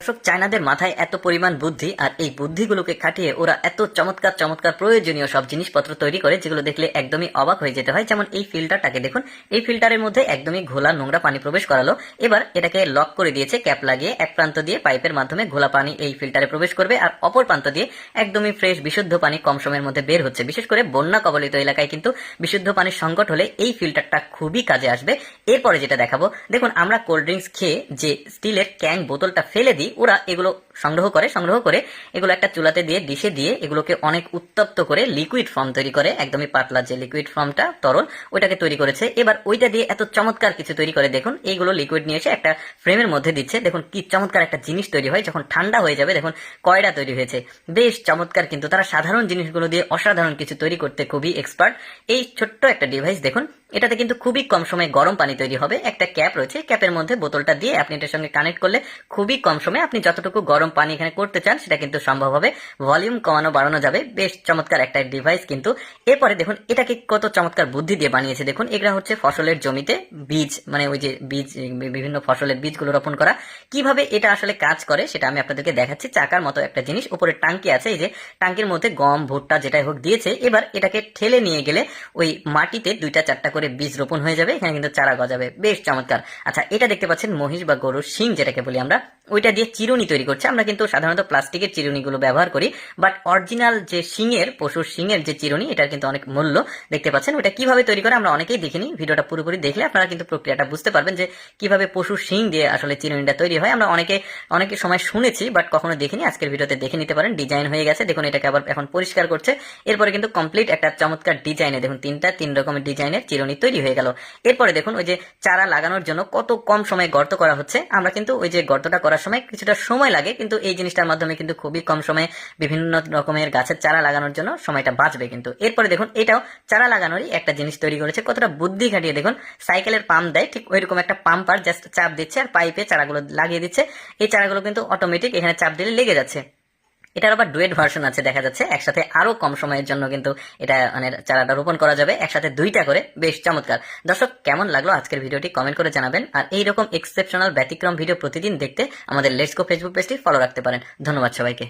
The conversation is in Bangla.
দর্শক, চায়নাদের মাথায় এত পরিমাণ বুদ্ধি, আর এই বুদ্ধিগুলোকে খাটিয়ে ওরা এত চমৎকার চমৎকার প্রয়োজনীয় সব জিনিসপত্র তৈরি করে যেগুলো দেখলে একদমই অবাক হয়ে যেতে হয়। যেমন এই ফিল্টারটাকে দেখুন, এই ফিল্টারের মধ্যে একদমই ঘোলা নোংরা পানি প্রবেশ করালো। এবার এটাকে লক করে দিয়েছে ক্যাপ লাগিয়ে। এক প্রান্ত দিয়ে পাইপের মাধ্যমে ঘোলা পানি এই ফিল্টারে প্রবেশ করবে, আর অপর প্রান্ত দিয়ে একদমই ফ্রেশ বিশুদ্ধ পানি কম সময়ের মধ্যে বের হচ্ছে। বিশেষ করে বন্যা কবলিত এলাকায় কিন্তু বিশুদ্ধ পানির সংকট হলে এই ফিল্টারটা খুবই কাজে আসবে। এরপরে যেটা দেখাবো, দেখুন আমরা কোল্ড ড্রিঙ্কস খেয়ে যে স্টিলের ক্যান বোতলটা ফেলে দিই, ওরা এগুলো সংগ্রহ করে এগুলো একটা চুলাতে দিয়ে ডিশে দিয়ে এগুলোকে অনেক উত্তপ্ত করে লিকুইড ফর্ম তৈরি করে, একদমই পাতলা যে লিকুইড ফর্মটা তরল ওইটাকে তৈরি করেছে। এবার ওইটা দিয়ে এত চমৎকার কিছু তৈরি করে, দেখুন এইগুলো লিকুইড নিয়ে এসে একটা ফ্রেমের মধ্যে দিচ্ছে। দেখুন কি চমৎকার একটা জিনিস তৈরি হয়, যখন ঠান্ডা হয়ে যাবে দেখুন কয়ডা তৈরি হয়েছে, বেশ চমৎকার। কিন্তু তারা সাধারণ জিনিসগুলো দিয়ে অসাধারণ কিছু তৈরি করতে খুবই এক্সপার্ট। এই ছোট্ট একটা ডিভাইস দেখুন, এটাতে কিন্তু খুবই কম সময়ে গরম পানি তৈরি হবে। একটা ক্যাপ রয়েছে, ক্যাপের মধ্যে বোতলটা দিয়ে আপনি এটার সঙ্গে কানেক্ট করলে খুবই কম সময়ে আপনি যতটুকু গরম পানি এখানে করতে চান সেটা কিন্তু সম্ভব হবে। ভলিউম কমানো বাড়ানো যাবে, বেশ চমৎকার একটা ডিভাইস কিন্তু। এরপরে দেখুন এটাকে কত চমৎকার বুদ্ধি দিয়ে বানিয়েছে। দেখুন এগুলা হচ্ছে ফসলের জমিতে বীজ, মানে ওই যে বীজ, বিভিন্ন ফসলের বীজগুলো রোপণ করা। কিভাবে এটা আসলে কাজ করে সেটা আমি আপনাদেরকে দেখাচ্ছি। চাকার মতো একটা জিনিস, উপরে টাঙ্কি আছে, এই যে টাঙ্কির মধ্যে গম ভুট্টা যেটাই হোক দিয়েছে। এবার এটাকে ঠেলে নিয়ে গেলে ওই মাটিতে 2-4টা করে বীজ রোপণ হয়ে যাবে, এখানে কিন্তু চারা গজাবে, বেশ চমৎকার। আচ্ছা, এটা দেখতে পাচ্ছেন মহিষ বা গরুর শিং যেটাকে বলি আমরা, ওইটা দিয়ে চিরুনি তৈরি করছে। আমরা কিন্তু সাধারণত প্লাস্টিকের চিরুনিগুলো ব্যবহার করি, বাট অরিজিনাল যে শিঙের, পশুর শিঙের যে চিরুনি, এটার কিন্তু অনেক মূল্য। দেখতে পাচ্ছেন ওটা কিভাবে তৈরি করে আমরা অনেকেই দেখিনি। ভিডিওটা পুরোপুরি দেখলে আপনারা কিন্তু প্রক্রিয়াটা বুঝতে পারবেন যে কিভাবে পশুর শিং দিয়ে আসলে চিরুনিটা তৈরি হয়। আমরা অনেকে সময় শুনেছি, বাট কখনো দেখিনি। আজকের ভিডিওতে দেখে নিতে পারেন। ডিজাইন হয়ে গেছে, দেখুন এটাকে আবার এখন পরিষ্কার করছে। এরপরে কিন্তু কমপ্লিট একটা চমৎকার ডিজাইনে দেখুন তিন রকমের ডিজাইনের চিরুনি তৈরি হয়ে গেল। এরপরে দেখুন ওই যে চারা লাগানোর জন্য কত কম সময়ে গর্ত করা হচ্ছে। আমরা কিন্তু ওই যে গর্তটা করার সময় কিছুটা সময় লাগে, কিন্তু এই জিনিসটার মাধ্যমে কিন্তু খুবই কম সময়ে বিভিন্ন রকমের গাছের চারা লাগানোর জন্য সময়টা বাঁচবে কিন্তু। এরপরে দেখুন এটাও চারা লাগানোরই একটা জিনিস তৈরি করেছে। কতটা বুদ্ধি খাটিয়ে দেখুন, সাইকেলের পাম্প দেয় ঠিক ওইরকম একটা পাম্পার জাস্ট চাপ দিচ্ছে আর পাইপে চারাগুলো লাগিয়ে দিচ্ছে। এই চারাগুলো কিন্তু অটোমেটিক এখানে চাপ দিলে লেগে যাচ্ছে। এটার আবার ডুয়েট ভার্সন আছে, দেখা যাচ্ছে একসাথে আরো কম সময়ের জন্য কিন্তু এটা মানে চারাটা রোপণ করা যাবে, একসাথে 2টা করে, বেশ চমৎকার। দর্শক, কেমন লাগলো আজকের ভিডিওটি কমেন্ট করে জানাবেন। আর এইরকম এক্সেপশনাল ব্যতিক্রম ভিডিও প্রতিদিন দেখতে আমাদের লেটস গো ফেসবুক পেজটি ফলো রাখতে পারেন। ধন্যবাদ সবাইকে।